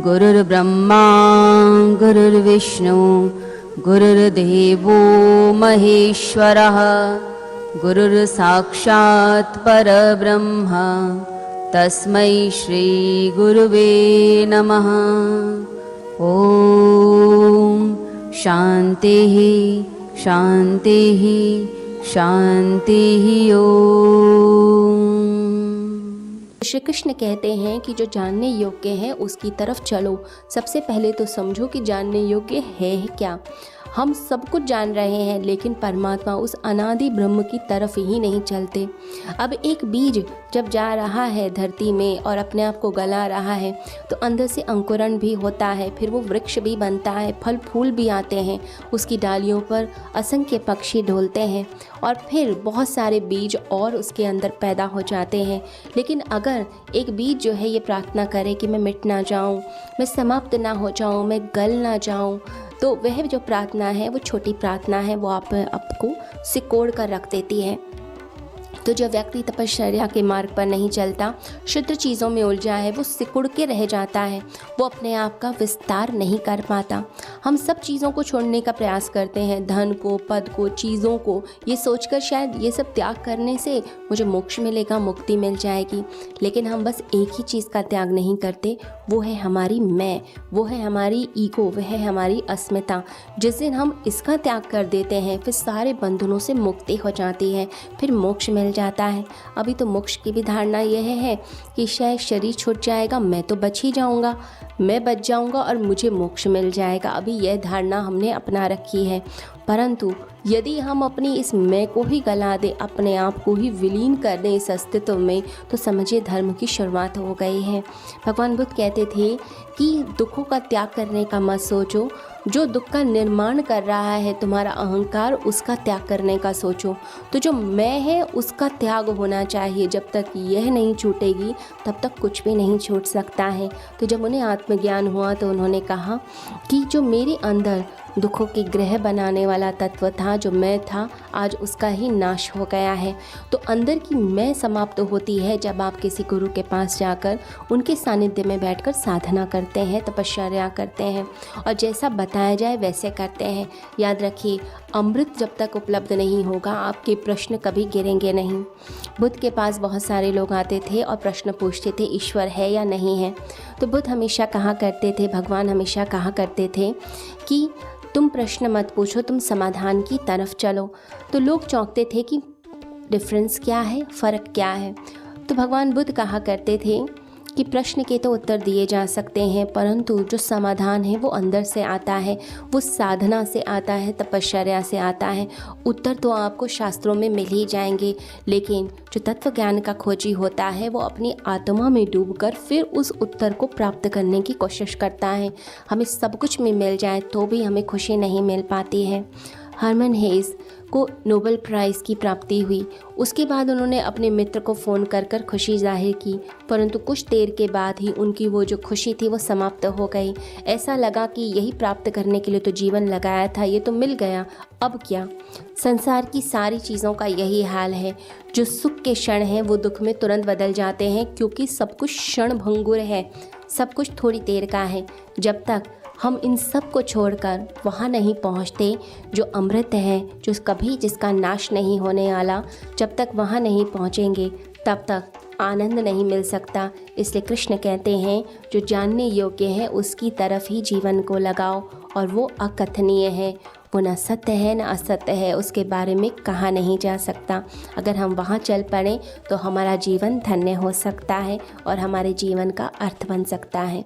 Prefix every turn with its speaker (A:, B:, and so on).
A: गुरुर्ब्रह्मा गुरुर्विष्णु गुरुर्देवो महेश्वरः गुरुर्साक्षात् परब्रह्म तस्मै श्री गुरुवे नमः। ओम शांतिः शांतिः शांतिः। ओम।
B: श्री कृष्ण कहते हैं कि जो जानने योग्य है उसकी तरफ चलो। सबसे पहले तो समझो कि जानने योग्य है क्या। हम सब कुछ जान रहे हैं लेकिन परमात्मा उस अनादि ब्रह्म की तरफ ही नहीं चलते। अब एक बीज जब जा रहा है धरती में और अपने आप को गला रहा है तो अंदर से अंकुरण भी होता है, फिर वो वृक्ष भी बनता है, फल फूल भी आते हैं, उसकी डालियों पर असंख्य पक्षी ढोलते हैं और फिर बहुत सारे बीज और उसके अंदर पैदा हो जाते हैं। लेकिन अगर एक बीज जो है ये प्रार्थना करे कि मैं मिट ना जाऊँ, मैं समाप्त ना हो जाऊँ, मैं गल ना जाऊँ, तो वह जो प्रार्थना है वो छोटी प्रार्थना है, वो आपको सिकोड़ कर रख देती है। तो जो व्यक्ति तपश्चर्या के मार्ग पर नहीं चलता, शुद्ध चीज़ों में उलझा है, वो सिकुड़ के रह जाता है, वो अपने आप का विस्तार नहीं कर पाता। हम सब चीज़ों को छोड़ने का प्रयास करते हैं, धन को, पद को, चीज़ों को, ये सोचकर शायद ये सब त्याग करने से मुझे मोक्ष मिलेगा, मुक्ति मिल जाएगी। लेकिन हम बस एक ही चीज़ का त्याग नहीं करते, वो है हमारी मैं, वो है हमारी ईगो, वह है हमारी अस्मिता। जिस दिन हम इसका त्याग कर देते हैं फिर सारे बंधनों से मुक्ति हो जाती है, फिर मोक्ष मिल जाता है। अभी तो मोक्ष की भी धारणा यह है कि शायद शरीर छूट जाएगा, मैं तो बच ही जाऊंगा, मैं बच जाऊंगा और मुझे मोक्ष मिल जाएगा। अभी यह धारणा हमने अपना रखी है। परंतु यदि हम अपनी इस मैं को ही गला दें, अपने आप को ही विलीन कर दें इस अस्तित्व में, तो समझिए धर्म की शुरुआत हो गई है। भगवान बुद्ध कहते थे कि दुखों का त्याग करने का मत सोचो, जो दुख का निर्माण कर रहा है तुम्हारा अहंकार, उसका त्याग करने का सोचो। तो जो मैं है उसका त्याग होना चाहिए। जब तक यह नहीं छूटेगी तब तक कुछ भी नहीं छूट सकता है। तो जब उन्हें आत्मज्ञान हुआ तो उन्होंने कहा कि जो मेरे अंदर दुखों के ग्रह बनाने वाला तत्व था, जो मैं था, आज उसका ही नाश हो गया है। तो अंदर की मैं समाप्त होती है जब आप किसी गुरु के पास जाकर उनके सानिध्य में बैठकर साधना करते हैं, तपश्चर्या करते हैं और जैसा बताया जाए वैसे करते हैं। याद रखिए, अमृत जब तक उपलब्ध नहीं होगा आपके प्रश्न कभी गिरेंगे नहीं। बुद्ध के पास बहुत सारे लोग आते थे और प्रश्न पूछते थे ईश्वर है या नहीं है। तो बुद्ध हमेशा कहा करते थे, भगवान हमेशा कहा करते थे कि तुम प्रश्न मत पूछो, तुम समाधान की तरफ चलो। तो लोग चौंकते थे कि डिफरेंस क्या है, फ़र्क क्या है। तो भगवान बुद्ध कहा करते थे कि प्रश्न के तो उत्तर दिए जा सकते हैं, परंतु जो समाधान है वो अंदर से आता है, वो साधना से आता है, तपश्चर्या से आता है। उत्तर तो आपको शास्त्रों में मिल ही जाएंगे, लेकिन जो तत्व ज्ञान का खोजी होता है वो अपनी आत्मा में डूबकर फिर उस उत्तर को प्राप्त करने की कोशिश करता है। हमें सब कुछ में मिल जाए तो भी हमें खुशी नहीं मिल पाती है। हरमन हेस को नोबेल प्राइज़ की प्राप्ति हुई। उसके बाद उन्होंने अपने मित्र को फ़ोन कर कर खुशी जाहिर की, परंतु कुछ देर के बाद ही उनकी वो जो खुशी थी वो समाप्त हो गई। ऐसा लगा कि यही प्राप्त करने के लिए तो जीवन लगाया था, ये तो मिल गया, अब क्या। संसार की सारी चीज़ों का यही हाल है। जो सुख के क्षण हैं वो दुख में तुरंत बदल जाते हैं, क्योंकि सब कुछ क्षण भंगुर है, सब कुछ थोड़ी देर का है। जब तक हम इन सब को छोड़कर वहाँ नहीं पहुँचते जो अमृत है, जो कभी जिसका नाश नहीं होने वाला, जब तक वहाँ नहीं पहुँचेंगे तब तक आनंद नहीं मिल सकता। इसलिए कृष्ण कहते हैं जो जानने योग्य है उसकी तरफ ही जीवन को लगाओ, और वो अकथनीय है, वो न सत्य है न असत्य है, उसके बारे में कहा नहीं जा सकता। अगर हम वहाँ चल पड़ें तो हमारा जीवन धन्य हो सकता है और हमारे जीवन का अर्थ बन सकता है।